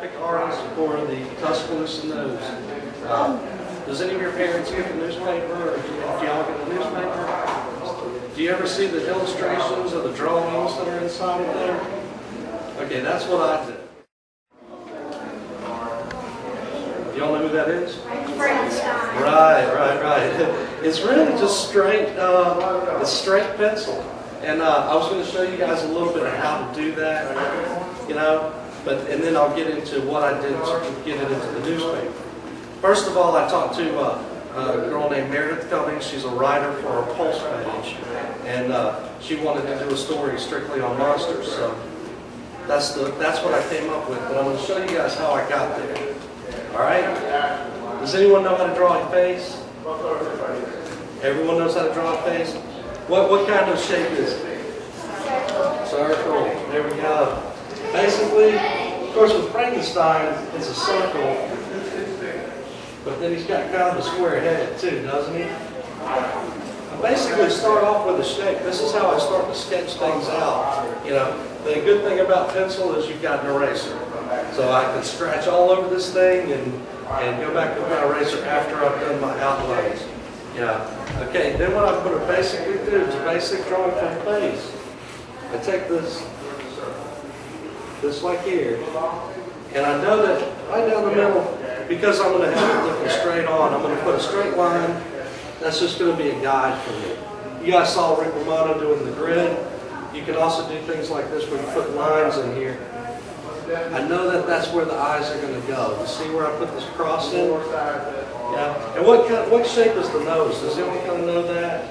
graphic artist for the Tuscaloosa News. Does any of your parents get the newspaper, or do y'all get the newspaper? Do you ever see the illustrations or the drawings that are inside of there? Okay, that's what I do. Y'all know who that is? Frankenstein. Right. It's really just straight, it's straight pencil. And I was going to show you guys a little bit of how to do that, you know, and then I'll get into what I did to get it into the newspaper. First of all, I talked to a girl named Meredith Cummings. She's a writer for our Pulse page, and she wanted to do a story strictly on monsters. So that's what I came up with. But I'm going to show you guys how I got there. All right? Does anyone know how to draw a face? Everyone knows how to draw a face? What kind of shape is it? Circle. There we go. Basically, of course, with Frankenstein, it's a circle, but then he's got kind of a square head too, doesn't he? I basically start off with a shape. This is how I start to sketch things out. You know, the good thing about pencil is you've got an eraser. So I can scratch all over this thing and go back with my eraser after I've done my outlines. Yeah. Okay, then what I'm going to basically do is a basic drawing for the face. I take this like here, and I know that right down the middle, because I'm going to have it looking straight on, I'm going to put a straight line. That's just going to be a guide for me. You guys saw Rick Romano doing the grid. You can also do things like this where you put lines in here. I know that that's where the eyes are going to go. You see where I put this cross in? Yeah. And what shape is the nose? Does anyone kind of know that?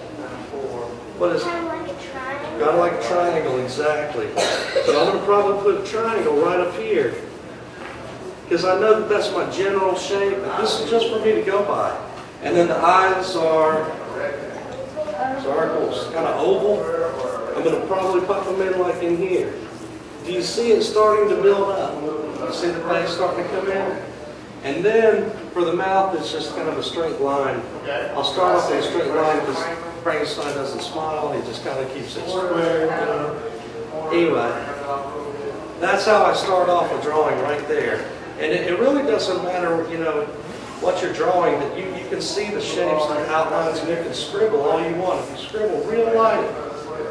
What is it? Kind of like a triangle. Kind of like a triangle, exactly. So I'm going to probably put a triangle right up here, because I know that that's my general shape, but this is just for me to go by. And then the eyes are circles, kind of oval. I'm going to probably pop them in like in here. Do you see it starting to build up? You see the face starting to come in? And then for the mouth, it's just kind of a straight line. I'll start off with a straight line because Frankenstein doesn't smile. He just kind of keeps it square, you know. Anyway, that's how I start off a drawing right there. And it really doesn't matter, you know, what you're drawing, that you can see the shapes and the outlines, and you can scribble all you want. If you scribble real light,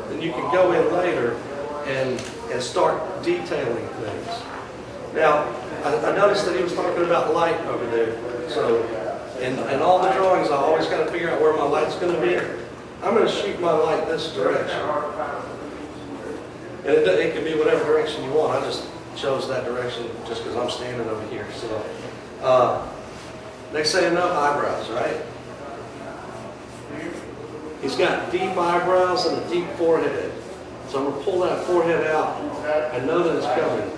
then you can go in later and start detailing things. Now, I noticed that he was talking about light over there. So, in all the drawings, I always got to figure out where my light's going to be. I'm going to shoot my light this direction. And it can be whatever direction you want. I just chose that direction just because I'm standing over here. So, next thing you know, eyebrows, right? He's got deep eyebrows and a deep forehead. So I'm going to pull that forehead out. I know that it's coming.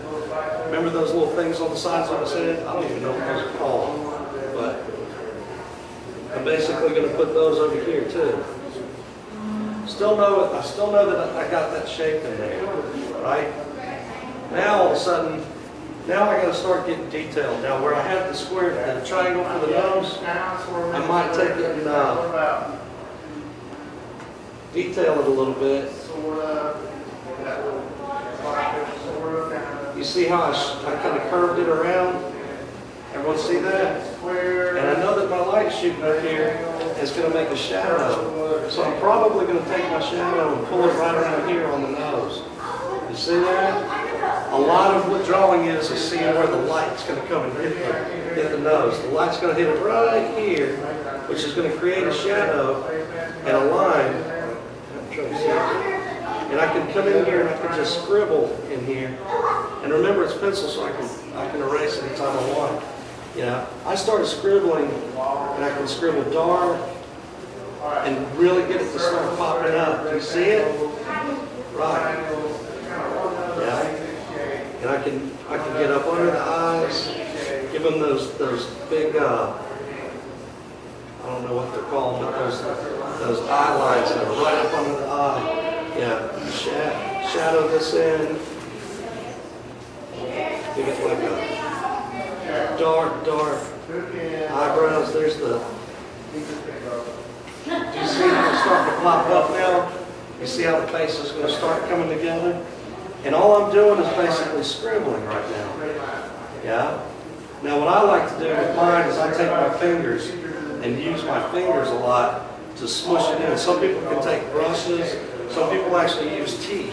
Remember those little things on the sides of his head? I don't even know what those are called. But I'm basically going to put those over here too. I still know that I got that shape in there, right? Now all of a sudden, now I got to start getting detailed. Now where I have the square, the triangle for the nose, I might take it and detail it a little bit. You see how I kind of curved it around? Everyone see that? And I know that my light shooting up here is going to make a shadow. So I'm probably going to take my shadow and pull it right around here on the nose. You see that? A lot of what drawing is seeing where the light's going to come and hit the nose. The light's going to hit it right here, which is going to create a shadow and a line. And I can come in here and I can just scribble in here. And remember, it's pencil, so I can erase anytime I want. You know, I started scribbling, and I can scribble dark and really get it to start popping up. Do you see it? Right. Yeah. And I can get up under the eyes, give them those big I don't know what they're called, but those eye lines that are right up under the eye. Yeah, shadow this in. Give it like a dark eyebrows. There's the. Do you see how it's starting to pop up now? You see how the face is going to start coming together? And all I'm doing is basically scribbling right now. Yeah. Now what I like to do with mine is I take my fingers and use my fingers a lot to smush it in. Some people can take brushes. Some people actually use tea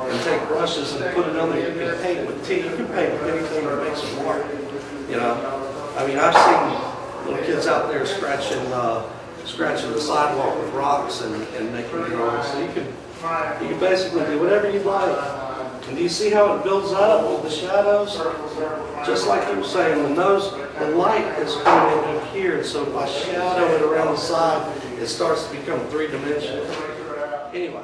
and take brushes and put it on there. You can paint with tea. You can paint with anything that makes it work. You know, I mean, I've seen little kids out there scratching the sidewalk with rocks and making drawings. So you can basically do whatever you like. And do you see how it builds up with the shadows? Just like you were saying, the light is coming in here, and so if I shadow it around the side, it starts to become three-dimensional. Anyway.